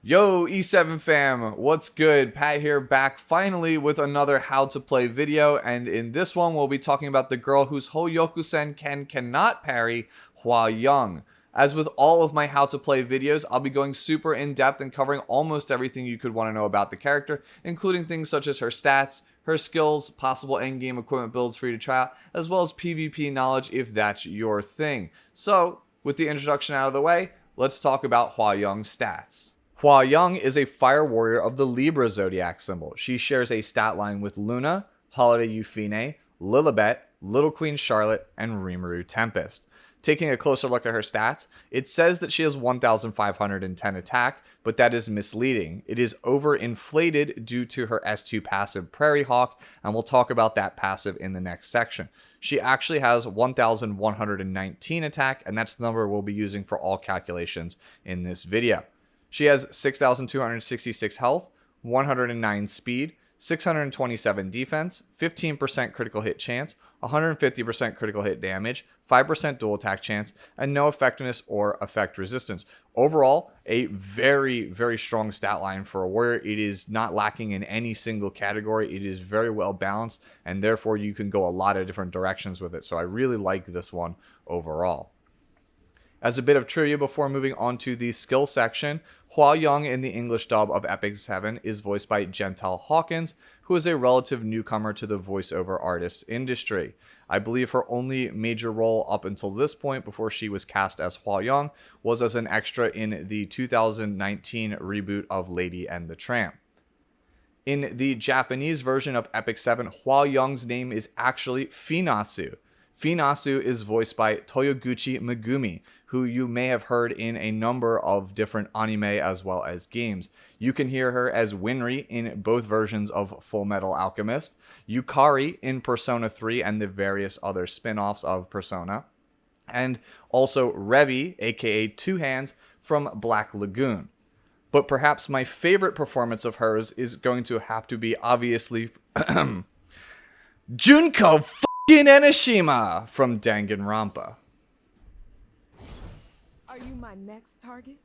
Yo, E7 fam, what's good? Pat here, back finally with another how to play video, and in this one we'll be talking about the girl whose Hwayoung cannot parry, Hwayoung. As with all of my how to play videos, I'll be going super in depth and covering almost everything you could want to know about the character, including things such as her stats, her skills, possible endgame equipment builds for you to try out, as well as PvP knowledge if that's your thing. So, with the introduction out of the way, let's talk about Hwayoung's stats. Hwayoung is a fire warrior of the Libra zodiac symbol. She shares a stat line with Luna, Holiday Euphine, Lilibet, Little Queen Charlotte, and Rimuru Tempest. Taking a closer look at her stats, it says that she has 1,510 attack, but that is misleading. It is overinflated due to her S2 passive Prairie Hawk, and we'll talk about that passive in the next section. She actually has 1,119 attack, and that's the number we'll be using for all calculations in this video. She has 6,266 health, 109 speed, 627 defense, 15% critical hit chance, 150% critical hit damage, 5% dual attack chance, and no effectiveness or effect resistance. Overall, a very, very strong stat line for a warrior. It is not lacking in any single category. It is very well balanced, and therefore you can go a lot of different directions with it. So I really like this one overall. As a bit of trivia before moving on to the skill section, Hwayoung in the English dub of Epic 7 is voiced by Jentel Hawkins, who is a relative newcomer to the voiceover artist industry. I believe her only major role up until this point before she was cast as Hwayoung was as an extra in the 2019 reboot of Lady and the Tramp. In the Japanese version of Epic 7, Hwayoung's name is actually Finasu. Finasu is voiced by Toyoguchi Megumi, who you may have heard in a number of different anime as well as games. You can hear her as Winry in both versions of Full Metal Alchemist, Yukari in Persona 3 and the various other spin-offs of Persona, and also Revi, aka Two Hands, from Black Lagoon. But perhaps my favorite performance of hers is going to have to be obviously Junko f***ing Enoshima from Danganronpa. Are you my next target?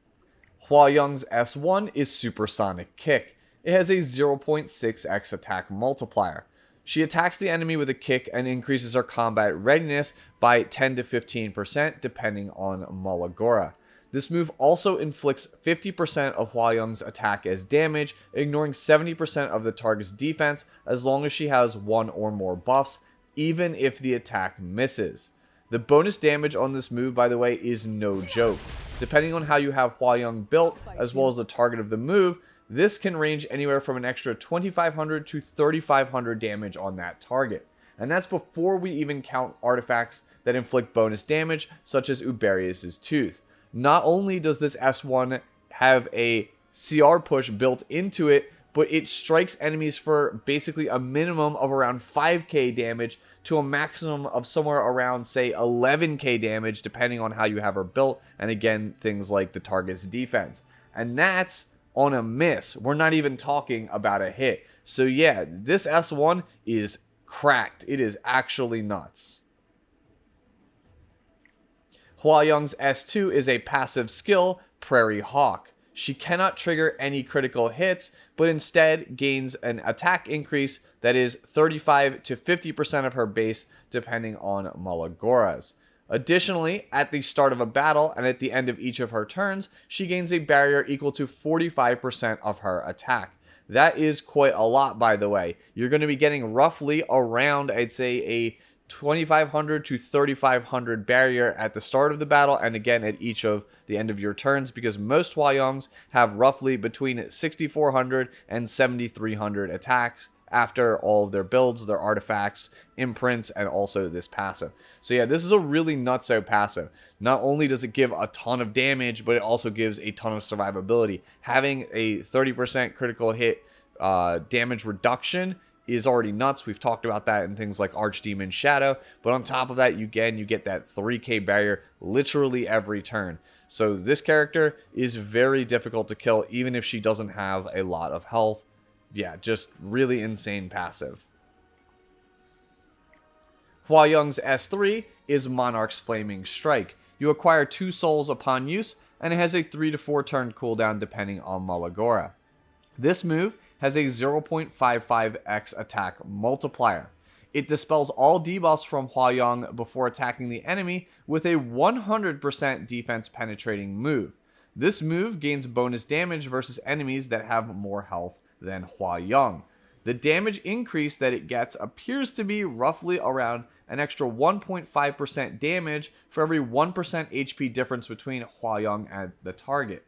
Hwayoung's S1 is Supersonic Kick. It has a 0.6x attack multiplier. She attacks the enemy with a kick and increases her combat readiness by 10 to 15% depending on Molagora. This move also inflicts 50% of Hwayoung's attack as damage, ignoring 70% of the target's defense as long as she has one or more buffs, even if the attack misses. The bonus damage on this move, by the way, is no joke. Depending on how you have Hwayoung built, as well as the target of the move, this can range anywhere from an extra 2,500 to 3,500 damage on that target. And that's before we even count artifacts that inflict bonus damage, such as Uberius' Tooth. Not only does this S1 have a CR push built into it, but it strikes enemies for basically a minimum of around 5k damage to a maximum of somewhere around, say, 11k damage, depending on how you have her built, and again, things like the target's defense. And that's on a miss. We're not even talking about a hit. So yeah, this S1 is cracked. It is actually nuts. Hwayoung's S2 is a passive skill, Prairie Hawk. She cannot trigger any critical hits, but instead gains an attack increase that is 35 to 50% of her base, depending on Malagoras. Additionally, at the start of a battle and at the end of each of her turns, she gains a barrier equal to 45% of her attack. That is quite a lot, by the way. You're going to be getting roughly around, I'd say, a 2,500 to 3,500 barrier at the start of the battle, and again at each of the end of your turns, because most Hwayoungs have roughly between 6,400 and 7,300 attacks after all of their builds, their artifacts, imprints, and also this passive. So yeah, this is a really nutso passive. Not only does it give a ton of damage, but it also gives a ton of survivability. Having a 30% critical hit damage reduction is already nuts. We've talked about that in things like Archdemon Shadow, but on top of that, you get that 3k barrier literally every turn. So this character is very difficult to kill, even if she doesn't have a lot of health. Yeah, just really insane passive. Hwayoung's S3 is Monarch's Flaming Strike. You acquire 2 souls upon use, and it has a 3 to 4 turn cooldown depending on Molagora. This move has a 0.55x attack multiplier. It dispels all debuffs from Hwayoung before attacking the enemy with a 100% defense penetrating move. This move gains bonus damage versus enemies that have more health than Hwayoung. The damage increase that it gets appears to be roughly around an extra 1.5% damage for every 1% HP difference between Hwayoung and the target.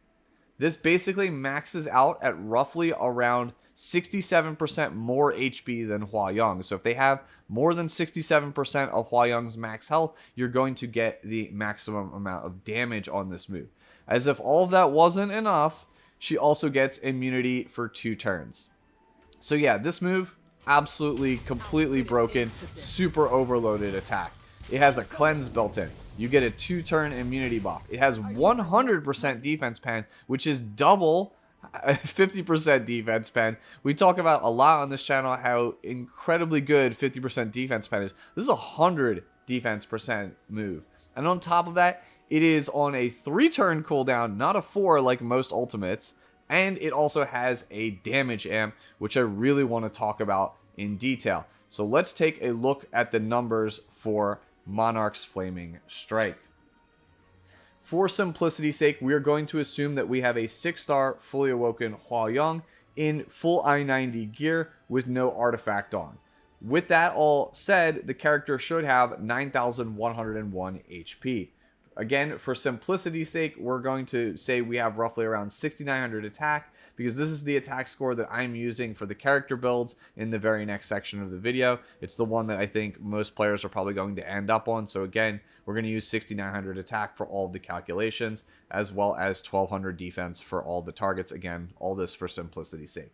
This basically maxes out at roughly around 67% more HP than Hwayoung. So if they have more than 67% of Hwayoung's max health, you're going to get the maximum amount of damage on this move. As if all of that wasn't enough, she also gets immunity for 2 turns. So yeah, this move, absolutely, completely broken, super overloaded attack. It has a cleanse built in. You get a 2-turn immunity buff. It has 100% defense pen, which is double 50% defense pen. We talk about a lot on this channel how incredibly good 50% defense pen is. This is a 100 defense percent move. And on top of that, it is on a 3-turn cooldown, not a 4 like most ultimates. And it also has a damage amp, which I really want to talk about in detail. So let's take a look at the numbers for Monarch's Flaming Strike. For simplicity's sake, we are going to assume that we have a 6-star fully awoken Hwayoung in full I-90 gear with no artifact on. With that all said, the character should have 9,101 HP. Again, for simplicity's sake, we're going to say we have roughly around 6,900 attack, because this is the attack score that I'm using for the character builds in the very next section of the video. It's the one that I think most players are probably going to end up on. So again, we're going to use 6,900 attack for all of the calculations, as well as 1,200 defense for all the targets. Again, all this for simplicity's sake.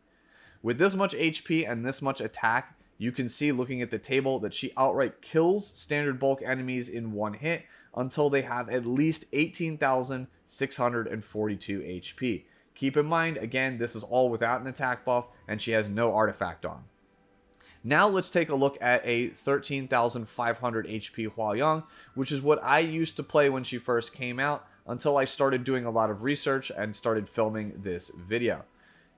With this much HP and this much attack, you can see looking at the table that she outright kills standard bulk enemies in one hit until they have at least 18,642 HP. Keep in mind, again, this is all without an attack buff and she has no artifact on. Now let's take a look at a 13,500 HP Hwayoung, which is what I used to play when she first came out until I started doing a lot of research and started filming this video.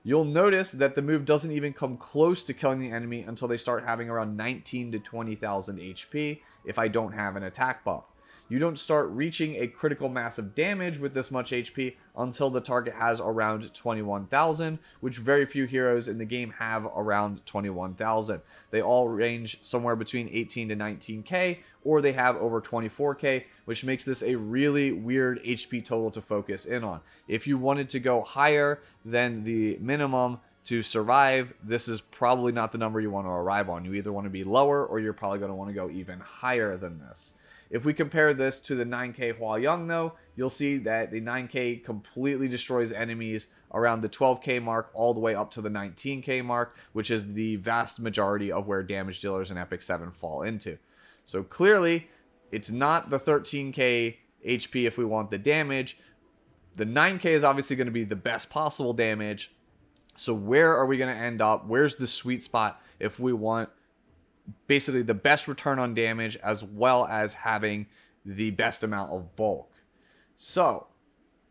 You'll notice that the move doesn't even come close to killing the enemy until they start having around 19 to 20,000 HP if I don't have an attack buff. You don't start reaching a critical mass of damage with this much HP until the target has around 21,000, which very few heroes in the game have around 21,000. They all range somewhere between 18 to 19k, or they have over 24k, which makes this a really weird HP total to focus in on. If you wanted to go higher than the minimum to survive, this is probably not the number you want to arrive on. You either want to be lower, or you're probably going to want to go even higher than this. If we compare this to the 9k Hwayoung though, you'll see that the 9k completely destroys enemies around the 12k mark all the way up to the 19k mark, which is the vast majority of where damage dealers in Epic 7 fall into. So clearly, it's not the 13k HP if we want the damage. The 9k is obviously going to be the best possible damage. So where are we going to end up? Where's the sweet spot if we want basically the best return on damage as well as having the best amount of bulk? So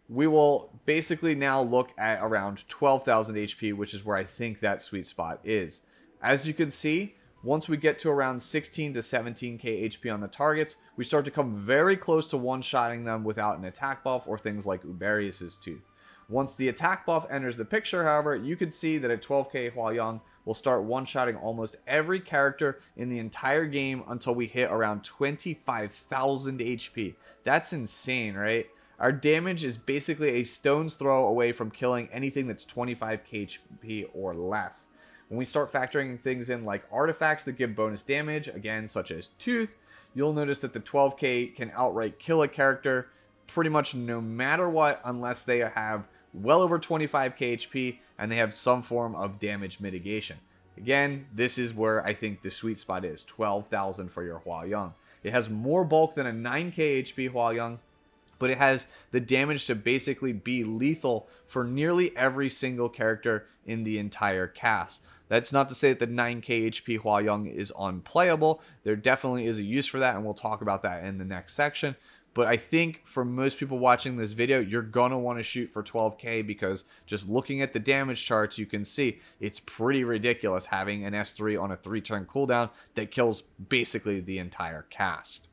we will basically now look at around 12,000 HP, which is where I think that sweet spot is. As you can see, once we get to around 16 to 17k HP on the targets, we start to come very close to one-shotting them without an attack buff or things like Uberius's tooth. Once the attack buff enters the picture, however, you can see that at 12k Hwayoung will start one-shotting almost every character in the entire game until we hit around 25,000 HP. That's insane, right? Our damage is basically a stone's throw away from killing anything that's 25k HP or less. When we start factoring things in like artifacts that give bonus damage, again, such as Tooth, you'll notice that the 12k can outright kill a character pretty much no matter what, unless they have well over 25k HP and they have some form of damage mitigation. Again, this is where I think the sweet spot is, 12,000 for your Hwayoung. It has more bulk than a 9k HP Hwayoung, but it has the damage to basically be lethal for nearly every single character in the entire cast. That's not to say that the 9k HP Hwayoung is unplayable. There definitely is a use for that, and we'll talk about that in the next section. But I think for most people watching this video, you're going to want to shoot for 12k because just looking at the damage charts, you can see it's pretty ridiculous having an S3 on a 3-turn cooldown that kills basically the entire cast.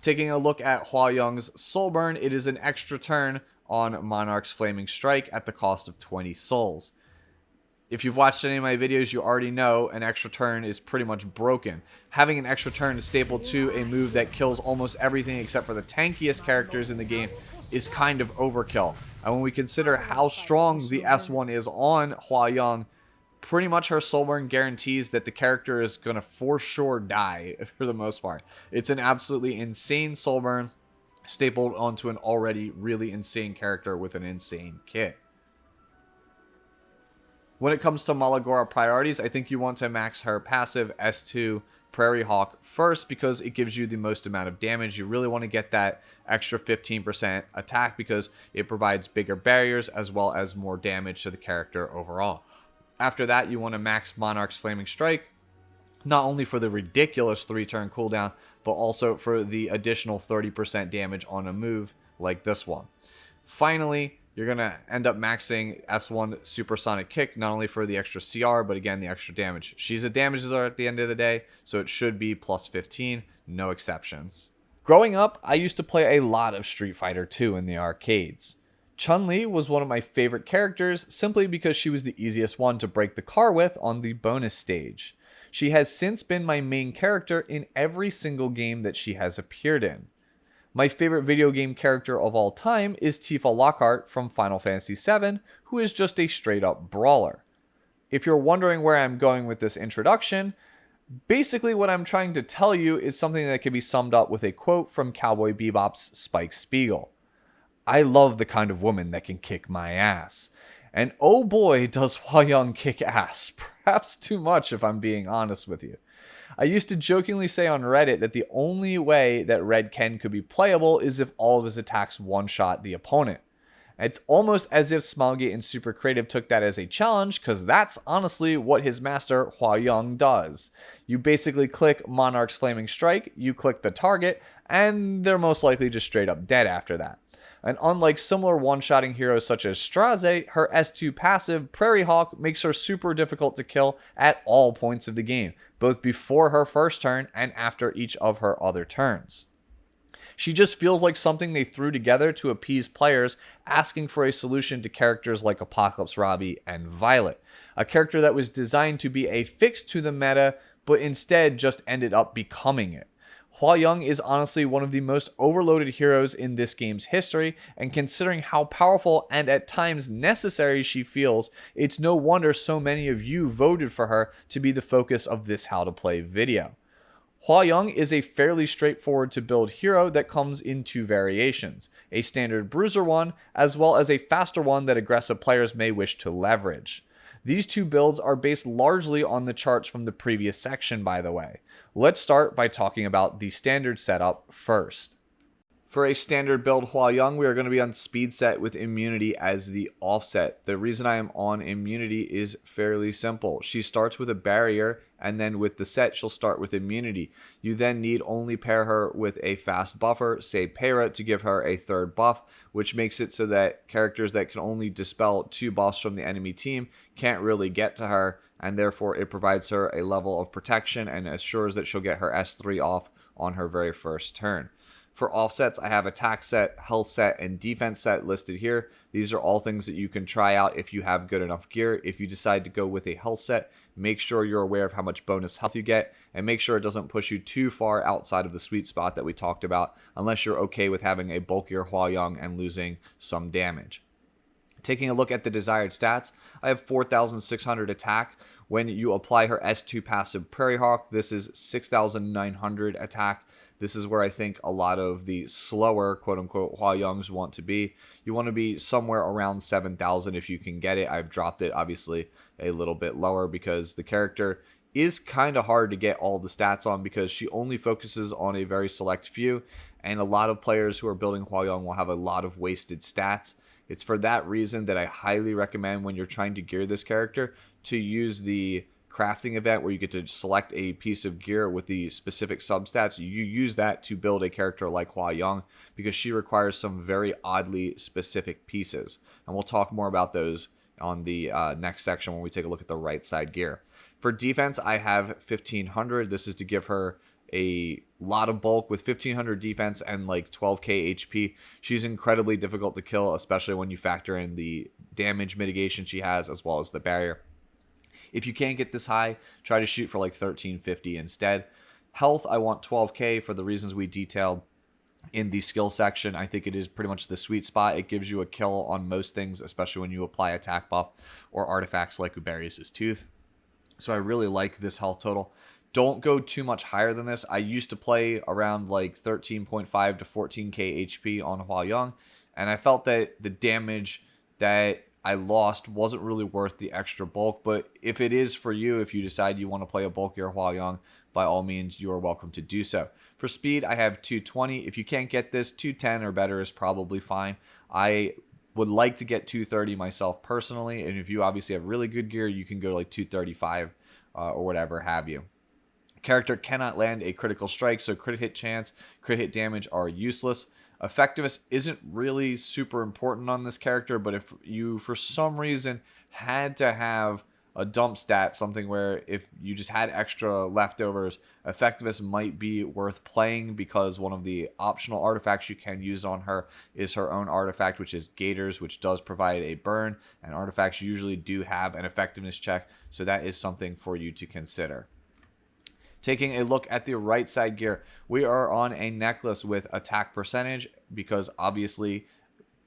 Taking a look at Hwayoung's Soulburn, it is an extra turn on Monarch's Flaming Strike at the cost of 20 souls. If you've watched any of my videos, you already know an extra turn is pretty much broken. Having an extra turn stapled to a move that kills almost everything except for the tankiest characters in the game is kind of overkill. And when we consider how strong the S1 is on Hwayoung, pretty much her Soulburn guarantees that the character is going to for sure die for the most part. It's an absolutely insane Soulburn stapled onto an already really insane character with an insane kit. When it comes to Molagora priorities, I think you want to max her passive S2 Prairie Hawk first because it gives you the most amount of damage. You really want to get that extra 15% attack because it provides bigger barriers as well as more damage to the character overall. After that, you want to max Monarch's Flaming Strike, not only for the ridiculous 3-turn cooldown, but also for the additional 30% damage on a move like this one. Finally, you're going to end up maxing S1 Supersonic Kick, not only for the extra CR, but again, the extra damage. She's a damage dealer at the end of the day, so it should be plus 15, no exceptions. Growing up, I used to play a lot of Street Fighter 2 in the arcades. Chun-Li was one of my favorite characters simply because she was the easiest one to break the car with on the bonus stage. She has since been my main character in every single game that she has appeared in. My favorite video game character of all time is Tifa Lockhart from Final Fantasy VII, who is just a straight up brawler. If you're wondering where I'm going with this introduction, basically what I'm trying to tell you is something that can be summed up with a quote from Cowboy Bebop's Spike Spiegel. I love the kind of woman that can kick my ass. And oh boy, does Hwayoung kick ass. Perhaps too much if I'm being honest with you. I used to jokingly say on Reddit that the only way that Red Ken could be playable is if all of his attacks one-shot the opponent. It's almost as if Smilegate and Super Creative took that as a challenge, because that's honestly what his master Hwayoung does. You basically click Monarch's Flaming Strike, you click the target, and they're most likely just straight up dead after that. And unlike similar one-shotting heroes such as Straze, her S2 passive, Prairie Hawk, makes her super difficult to kill at all points of the game, both before her first turn and after each of her other turns. She just feels like something they threw together to appease players asking for a solution to characters like Apocalypse Robbie and Violet, a character that was designed to be a fix to the meta, but instead just ended up becoming it. Hwayoung is honestly one of the most overloaded heroes in this game's history, and considering how powerful and at times necessary she feels, it's no wonder so many of you voted for her to be the focus of this How to Play video. Hwayoung is a fairly straightforward to build hero that comes in two variations, a standard bruiser one, as well as a faster one that aggressive players may wish to leverage. These two builds are based largely on the charts from the previous section, by the way. Let's start by talking about the standard setup first. For a standard build Hwayoung, we are going to be on speed set with immunity as the offset. The reason I am on immunity is fairly simple. She starts with a barrier, and then with the set, she'll start with immunity. You then need only pair her with a fast buffer, say PaRappa, to give her a third buff, which makes it so that characters that can only dispel 2 buffs from the enemy team can't really get to her, and therefore it provides her a level of protection and assures that she'll get her S3 off on her very first turn. For offsets, I have attack set, health set, and defense set listed here. These are all things that you can try out if you have good enough gear. If you decide to go with a health set, make sure you're aware of how much bonus health you get, and make sure it doesn't push you too far outside of the sweet spot that we talked about, unless you're okay with having a bulkier Hwayoung and losing some damage. Taking a look at the desired stats, I have 4,600 attack. When you apply her S2 passive Prairie Hawk, this is 6,900 attack. This is where I think a lot of the slower, quote-unquote, Hwayoungs want to be. You want to be somewhere around 7,000 if you can get it. I've dropped it, obviously, a little bit lower because the character is kind of hard to get all the stats on because she only focuses on a very select few, and a lot of players who are building Hwayoung will have a lot of wasted stats. It's for that reason that I highly recommend when you're trying to gear this character to use the crafting event where you get to select a piece of gear with the specific substats. You use that to build a character like Hwayoung because she requires some very oddly specific pieces. And we'll talk more about those on the next section when we take a look at the right side gear. For defense, I have 1500. This is to give her a lot of bulk with 1500 defense and like 12k HP. She's incredibly difficult to kill, especially when you factor in the damage mitigation she has as well as the barrier. If you can't get this high, try to shoot for like 1350 instead. Health, I want 12k for the reasons we detailed in the skill section. I think it is pretty much the sweet spot. It gives you a kill on most things, especially when you apply attack buff or artifacts like Uberius' Tooth. So I really like this health total. Don't go too much higher than this. I used to play around like 13.5 to 14k HP on Hwayoung, and I felt that the damage that I lost wasn't really worth the extra bulk. But if it is for you, if you decide you want to play a bulkier Hwayoung, by all means, you are welcome to do so. For speed, I have 220. If you can't get this, 210 or better is probably fine. I would like to get 230 myself personally, and if you obviously have really good gear, you can go to like 235 or whatever have you. Character cannot land a critical strike, so crit hit chance, crit hit damage are useless. Effectiveness isn't really super important on this character, but if you for some reason had to have a dump stat, something where if you just had extra leftovers, effectiveness might be worth playing because one of the optional artifacts you can use on her is her own artifact, which is Gators, which does provide a burn, and artifacts usually do have an effectiveness check, so that is something for you to consider. Taking a look at the right side gear, we are on a necklace with attack percentage because obviously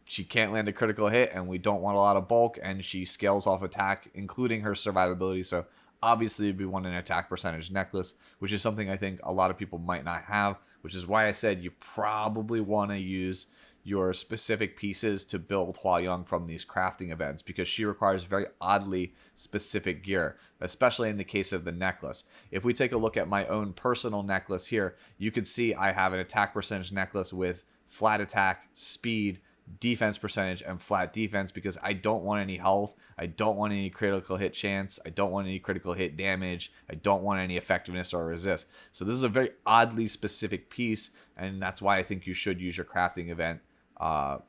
she can't land a critical hit and we don't want a lot of bulk, and she scales off attack, including her survivability. So obviously we want an attack percentage necklace, which is something I think a lot of people might not have, which is why I said you probably want to use your specific pieces to build Hwayoung from these crafting events because she requires very oddly specific gear, especially in the case of the necklace. If we take a look at my own personal necklace here, you can see I have an attack percentage necklace with flat attack, speed, defense percentage, and flat defense because I don't want any health, I don't want any critical hit chance, I don't want any critical hit damage, I don't want any effectiveness or resist. So this is a very oddly specific piece, and that's why I think you should use your crafting event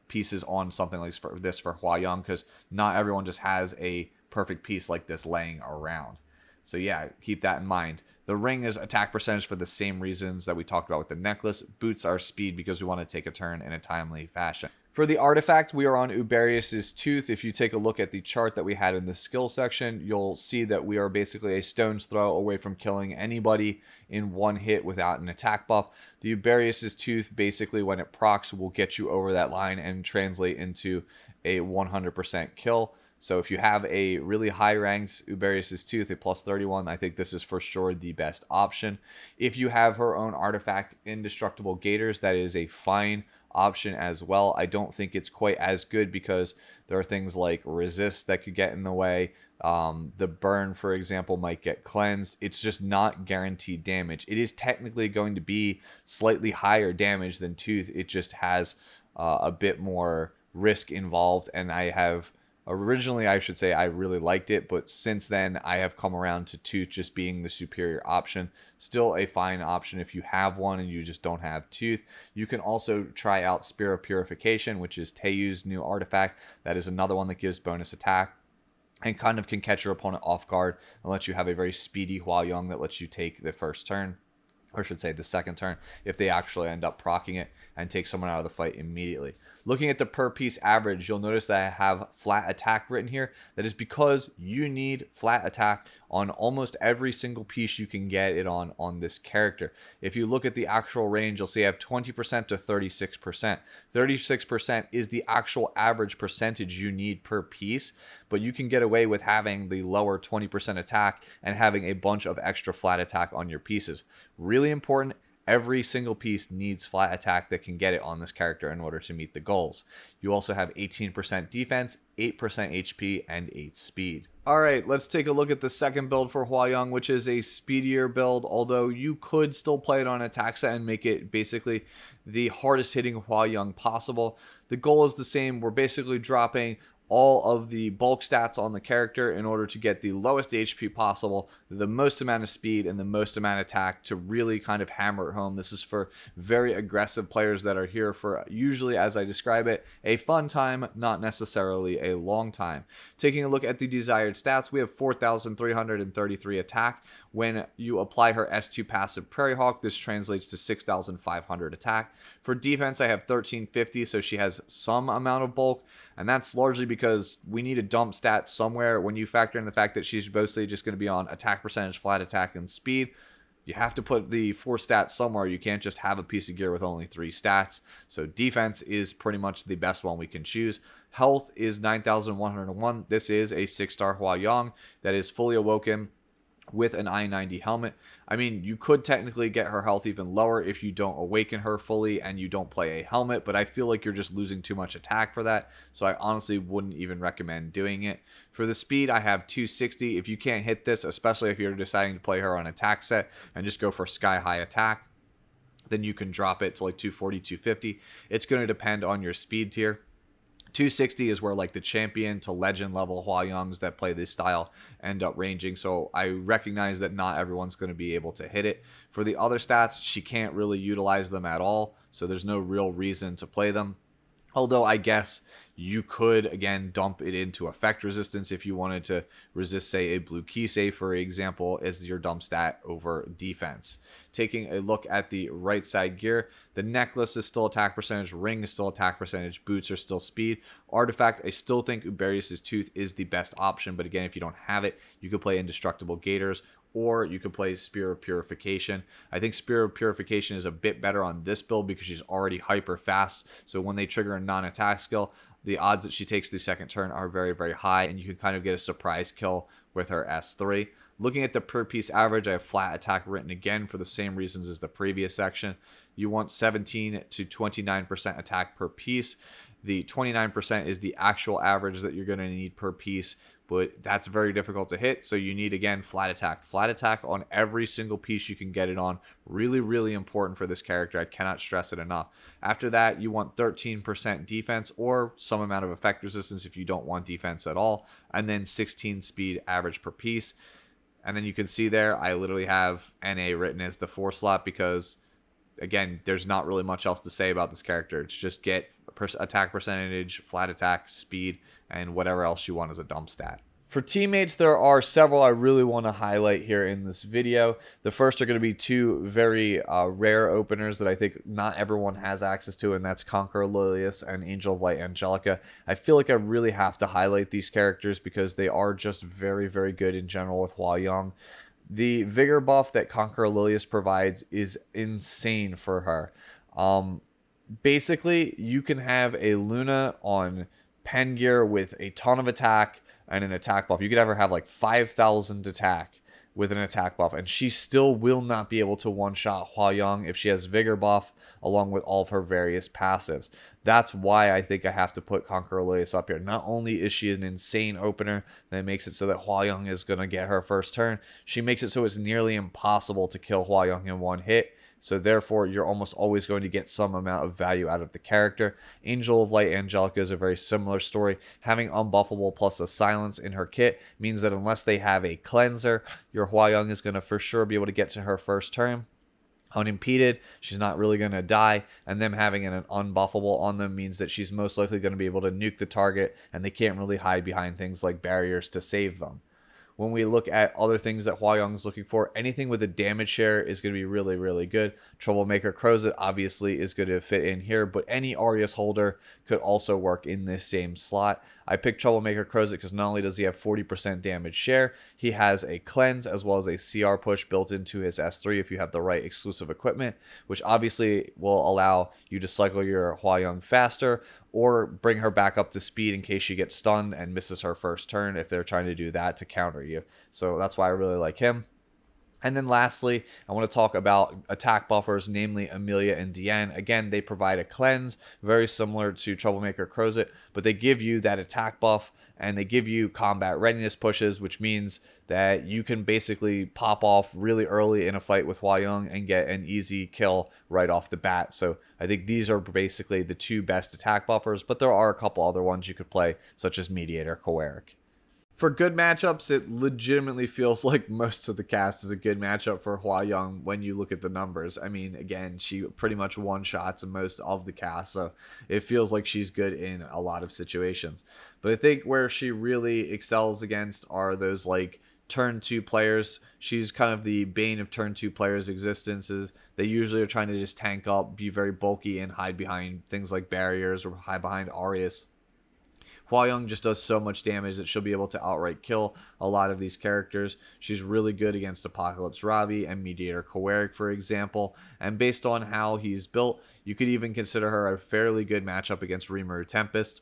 pieces on something like this for Hwayoung, because not everyone just has a perfect piece like this laying around. So yeah, keep that in mind. The ring is attack percentage for the same reasons that we talked about with the necklace. Boots are speed because we want to take a turn in a timely fashion. For the artifact, we are on Uberius' Tooth. If you take a look at the chart that we had in the skill section, you'll see that we are basically a stone's throw away from killing anybody in one hit without an attack buff. The Uberius' Tooth, basically when it procs, will get you over that line and translate into a 100% kill. So if you have a really high ranked Uberius' Tooth, a plus 31, I think this is for sure the best option. If you have her own artifact, Indestructible Gators, that is a fine option as well. I don't think it's quite as good because there are things like resist that could get in the way. The burn, for example, might get cleansed. It's just not guaranteed damage. It is technically going to be slightly higher damage than Tooth. It just has a bit more risk involved, and originally, I should say I really liked it, but since then I have come around to Tooth just being the superior option. Still a fine option if you have one and you just don't have Tooth. You can also try out Spear of Purification, which is Taeyu's new artifact. That is another one that gives bonus attack and kind of can catch your opponent off guard and let you have a very speedy Hwayoung that lets you take the first turn, or I should say the second turn, if they actually end up proccing it and take someone out of the fight immediately. Looking at the per piece average, you'll notice that I have flat attack written here. That is because you need flat attack on almost every single piece you can get it on this character. If you look at the actual range, you'll see I have 20% to 36%. 36% is the actual average percentage you need per piece, but you can get away with having the lower 20% attack and having a bunch of extra flat attack on your pieces. Really important. Every single piece needs flat attack that can get it on this character in order to meet the goals. You also have 18% defense, 8% HP, and 8 speed. Alright, let's take a look at the second build for Hwayoung, which is a speedier build, although you could still play it on attack set and make it basically the hardest hitting Hwayoung possible. The goal is the same. We're basically dropping all of the bulk stats on the character in order to get the lowest HP possible, the most amount of speed, and the most amount of attack to really kind of hammer it home. This is for very aggressive players that are here for, usually as I describe it, a fun time, not necessarily a long time. Taking a look at the desired stats, we have 4,333 attack. When you apply her S2 passive Prairie Hawk, this translates to 6,500 attack. For defense, I have 1,350, so she has some amount of bulk, and that's largely because we need a dump stat somewhere. When you factor in the fact that she's mostly just going to be on attack percentage, flat attack, and speed, you have to put the 4 stats somewhere. You can't just have a piece of gear with only 3 stats. So defense is pretty much the best one we can choose. Health is 9,101. This is a 6-star Hwayoung that is fully awoken with an I-90 helmet. I mean, you could technically get her health even lower if you don't awaken her fully and you don't play a helmet, but I feel like you're just losing too much attack for that, so I honestly wouldn't even recommend doing it. For the speed, I have 260. If you can't hit this, especially if you're deciding to play her on attack set and just go for sky high attack, then you can drop it to like 240, 250. It's going to depend on your speed tier. 260 is where like the champion to legend level Hwayoungs that play this style end up ranging. So I recognize that not everyone's going to be able to hit it. For the other stats, she can't really utilize them at all. So there's no real reason to play them. Although I guess you could, again, dump it into effect resistance if you wanted to resist, say, a blue key save, for example, as your dump stat over defense. Taking a look at the right side gear, the necklace is still attack percentage, ring is still attack percentage, boots are still speed. Artifact, I still think Uberius' Tooth is the best option, but again, if you don't have it, you could play Indestructible Gators, or you could play Spear of Purification. I think Spear of Purification is a bit better on this build because she's already hyper fast, so when they trigger a non-attack skill, the odds that she takes the second turn are very, very high, and you can kind of get a surprise kill with her S3. Looking at the per piece average, I have flat attack written again for the same reasons as the previous section. You want 17 to 29% attack per piece. The 29% is the actual average that you're going to need per piece, but that's very difficult to hit, so you need, again, flat attack. Flat attack on every single piece you can get it on. Really, really important for this character. I cannot stress it enough. After that, you want 13% defense or some amount of effect resistance if you don't want defense at all, and then 16 speed average per piece. And then you can see there, I literally have NA written as the 4 slot because, again, there's not really much else to say about this character. It's just get attack percentage, flat attack, speed, and whatever else you want as a dump stat. For teammates, there are several I really want to highlight here in this video. The first are going to be 2 very rare openers that I think not everyone has access to, and that's Conqueror Lilius and Angel of Light Angelica. I feel like I really have to highlight these characters because they are just very, very good in general with Hwayoung. The vigor buff that Conqueror Lilius provides is insane for her. Basically, you can have a Luna on pen gear with a ton of attack and an attack buff. You could ever have like 5,000 attack with an attack buff, and she still will not be able to one-shot Hwayoung if she has vigor buff along with all of her various passives. That's why I think I have to put Conqueror Lilius up here. Not only is she an insane opener that makes it so that Hwayoung is going to get her first turn, she makes it so it's nearly impossible to kill Hwayoung in one hit. So therefore, you're almost always going to get some amount of value out of the character. Angel of Light Angelica is a very similar story. Having unbuffable plus a silence in her kit means that unless they have a cleanser, your Hwayoung is going to for sure be able to get to her first turn unimpeded. She's not really going to die, and them having an unbuffable on them means that she's most likely going to be able to nuke the target, and they can't really hide behind things like barriers to save them. When we look at other things that Hwayoung is looking for, anything with a damage share is going to be really, really good. Troublemaker Crozet obviously is going to fit in here, but any Arius holder could also work in this same slot. I picked Troublemaker Crozet because not only does he have 40% damage share, he has a cleanse as well as a CR push built into his S3 if you have the right exclusive equipment, which obviously will allow you to cycle your Hwayoung faster or bring her back up to speed in case she gets stunned and misses her first turn if they're trying to do that to counter you. So that's why I really like him. And then lastly, I want to talk about attack buffers, namely Amelia and Deanne. Again, they provide a cleanse, very similar to Troublemaker Crozet, but they give you that attack buff and they give you combat readiness pushes, which means that you can basically pop off really early in a fight with Hwayoung and get an easy kill right off the bat. So I think these are basically the two best attack buffers, but there are a couple other ones you could play, such as Mediator Choeric. For good matchups, it legitimately feels like most of the cast is a good matchup for Hwayoung when you look at the numbers. I mean, again, she pretty much one-shots in most of the cast, so it feels like she's good in a lot of situations. But I think where she really excels against are those, like, turn 2 players. She's kind of the bane of turn 2 players' existences. They usually are trying to just tank up, be very bulky, and hide behind things like barriers or hide behind Arias. Hwayoung just does so much damage that she'll be able to outright kill a lot of these characters. She's really good against Apocalypse Ravi and Mediator Choeric, for example. And based on how he's built, you could even consider her a fairly good matchup against Rimuru Tempest,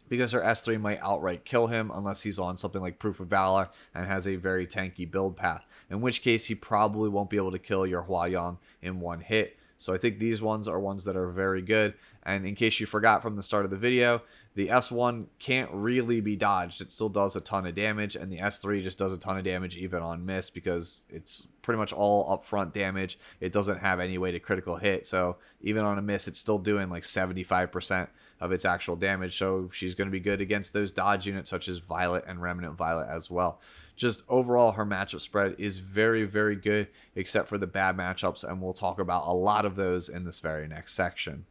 because her S3 might outright kill him unless he's on something like Proof of Valor and has a very tanky build path, in which case he probably won't be able to kill your Hwayoung in one hit. So I think these ones are ones that are very good. And in case you forgot from the start of the video, the S1 can't really be dodged. It still does a ton of damage, and the S3 just does a ton of damage even on miss because it's pretty much all upfront damage. It doesn't have any way to critical hit, so even on a miss, it's still doing like 75% of its actual damage. So she's going to be good against those dodge units such as Violet and Remnant Violet as well. Just overall, her matchup spread is very, very good, except for the bad matchups, and we'll talk about a lot of those in this very next section.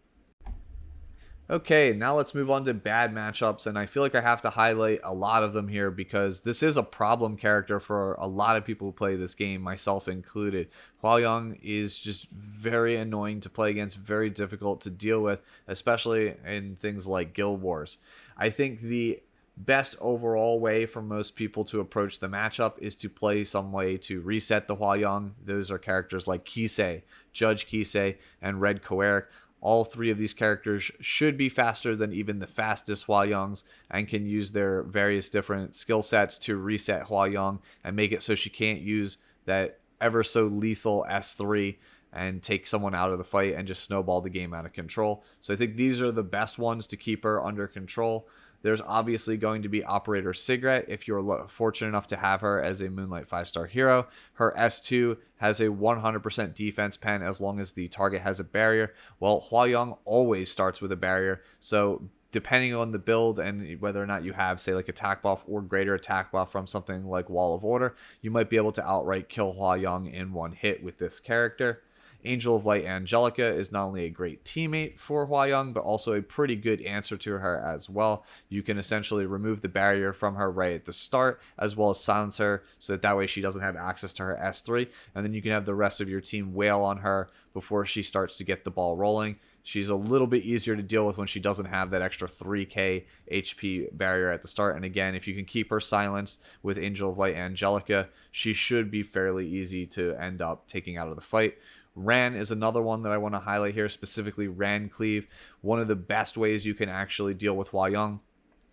Okay, now let's move on to bad matchups, and I feel like I have to highlight a lot of them here because this is a problem character for a lot of people who play this game, myself included. Hwayoung is just very annoying to play against, very difficult to deal with, especially in things like Guild Wars. I think the best overall way for most people to approach the matchup is to play some way to reset the Hwayoung. Those are characters like Kisei, Judge Kisei, and Red Choeric. All three of these characters should be faster than even the fastest Hwayoungs and can use their various different skill sets to reset Hwayoung and make it so she can't use that ever so lethal S3 and take someone out of the fight and just snowball the game out of control. So I think these are the best ones to keep her under control. There's obviously going to be Operator Sigret if you're fortunate enough to have her as a Moonlight 5-star hero. Her S2 has a 100% defense pen as long as the target has a barrier. Well, Hwayoung always starts with a barrier, so depending on the build and whether or not you have, say, like attack buff or greater attack buff from something like Wall of Order, you might be able to outright kill Hwayoung in one hit with this character. Angel of Light Angelica is not only a great teammate for Hwayoung, but also a pretty good answer to her as well. You can essentially remove the barrier from her right at the start, as well as silence her, so that way she doesn't have access to her S3, and then you can have the rest of your team wail on her before she starts to get the ball rolling. She's a little bit easier to deal with when she doesn't have that extra 3k HP barrier at the start. And again, if you can keep her silenced with Angel of Light Angelica, she should be fairly easy to end up taking out of the fight. Ran is another one that I want to highlight here, specifically Ran Cleave. One of the best ways you can actually deal with Hwayoung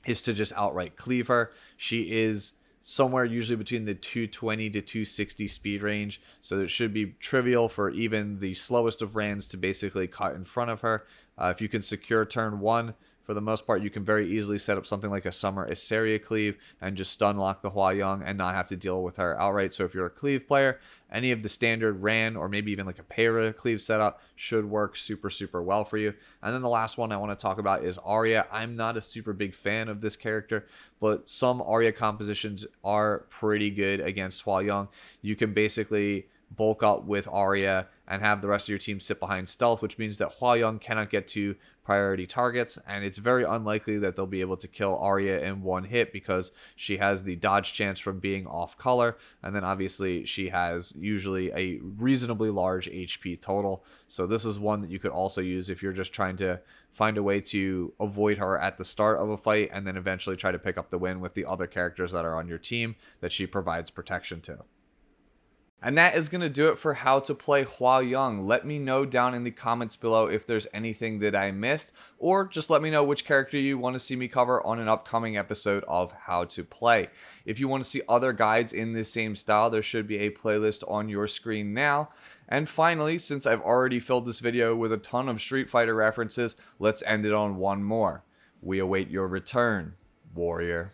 is to just outright cleave her. She is somewhere usually between the 220 to 260 speed range, so it should be trivial for even the slowest of Rans to basically cut in front of her. If you can secure turn 1, for the most part, you can very easily set up something like a Summer Issaria Cleave and just stun lock the Hwayoung and not have to deal with her outright. So if you're a Cleave player, any of the standard Ran or maybe even like a Para Cleave setup should work super, super well for you. And then the last one I want to talk about is Arya. I'm not a super big fan of this character, but some Arya compositions are pretty good against Hwayoung. You can basically bulk up with Arya and have the rest of your team sit behind stealth, which means that Hwayoung cannot get to priority targets, and it's very unlikely that they'll be able to kill Arya in one hit because she has the dodge chance from being off color, and then obviously she has usually a reasonably large HP total. So this is one that you could also use if you're just trying to find a way to avoid her at the start of a fight and then eventually try to pick up the win with the other characters that are on your team that she provides protection to. And that is going to do it for how to play Hwayoung. Let me know down in the comments below if there's anything that I missed, or just let me know which character you want to see me cover on an upcoming episode of How to Play. If you want to see other guides in this same style, there should be a playlist on your screen now. And finally, since I've already filled this video with a ton of Street Fighter references, let's end it on one more. We await your return, warrior.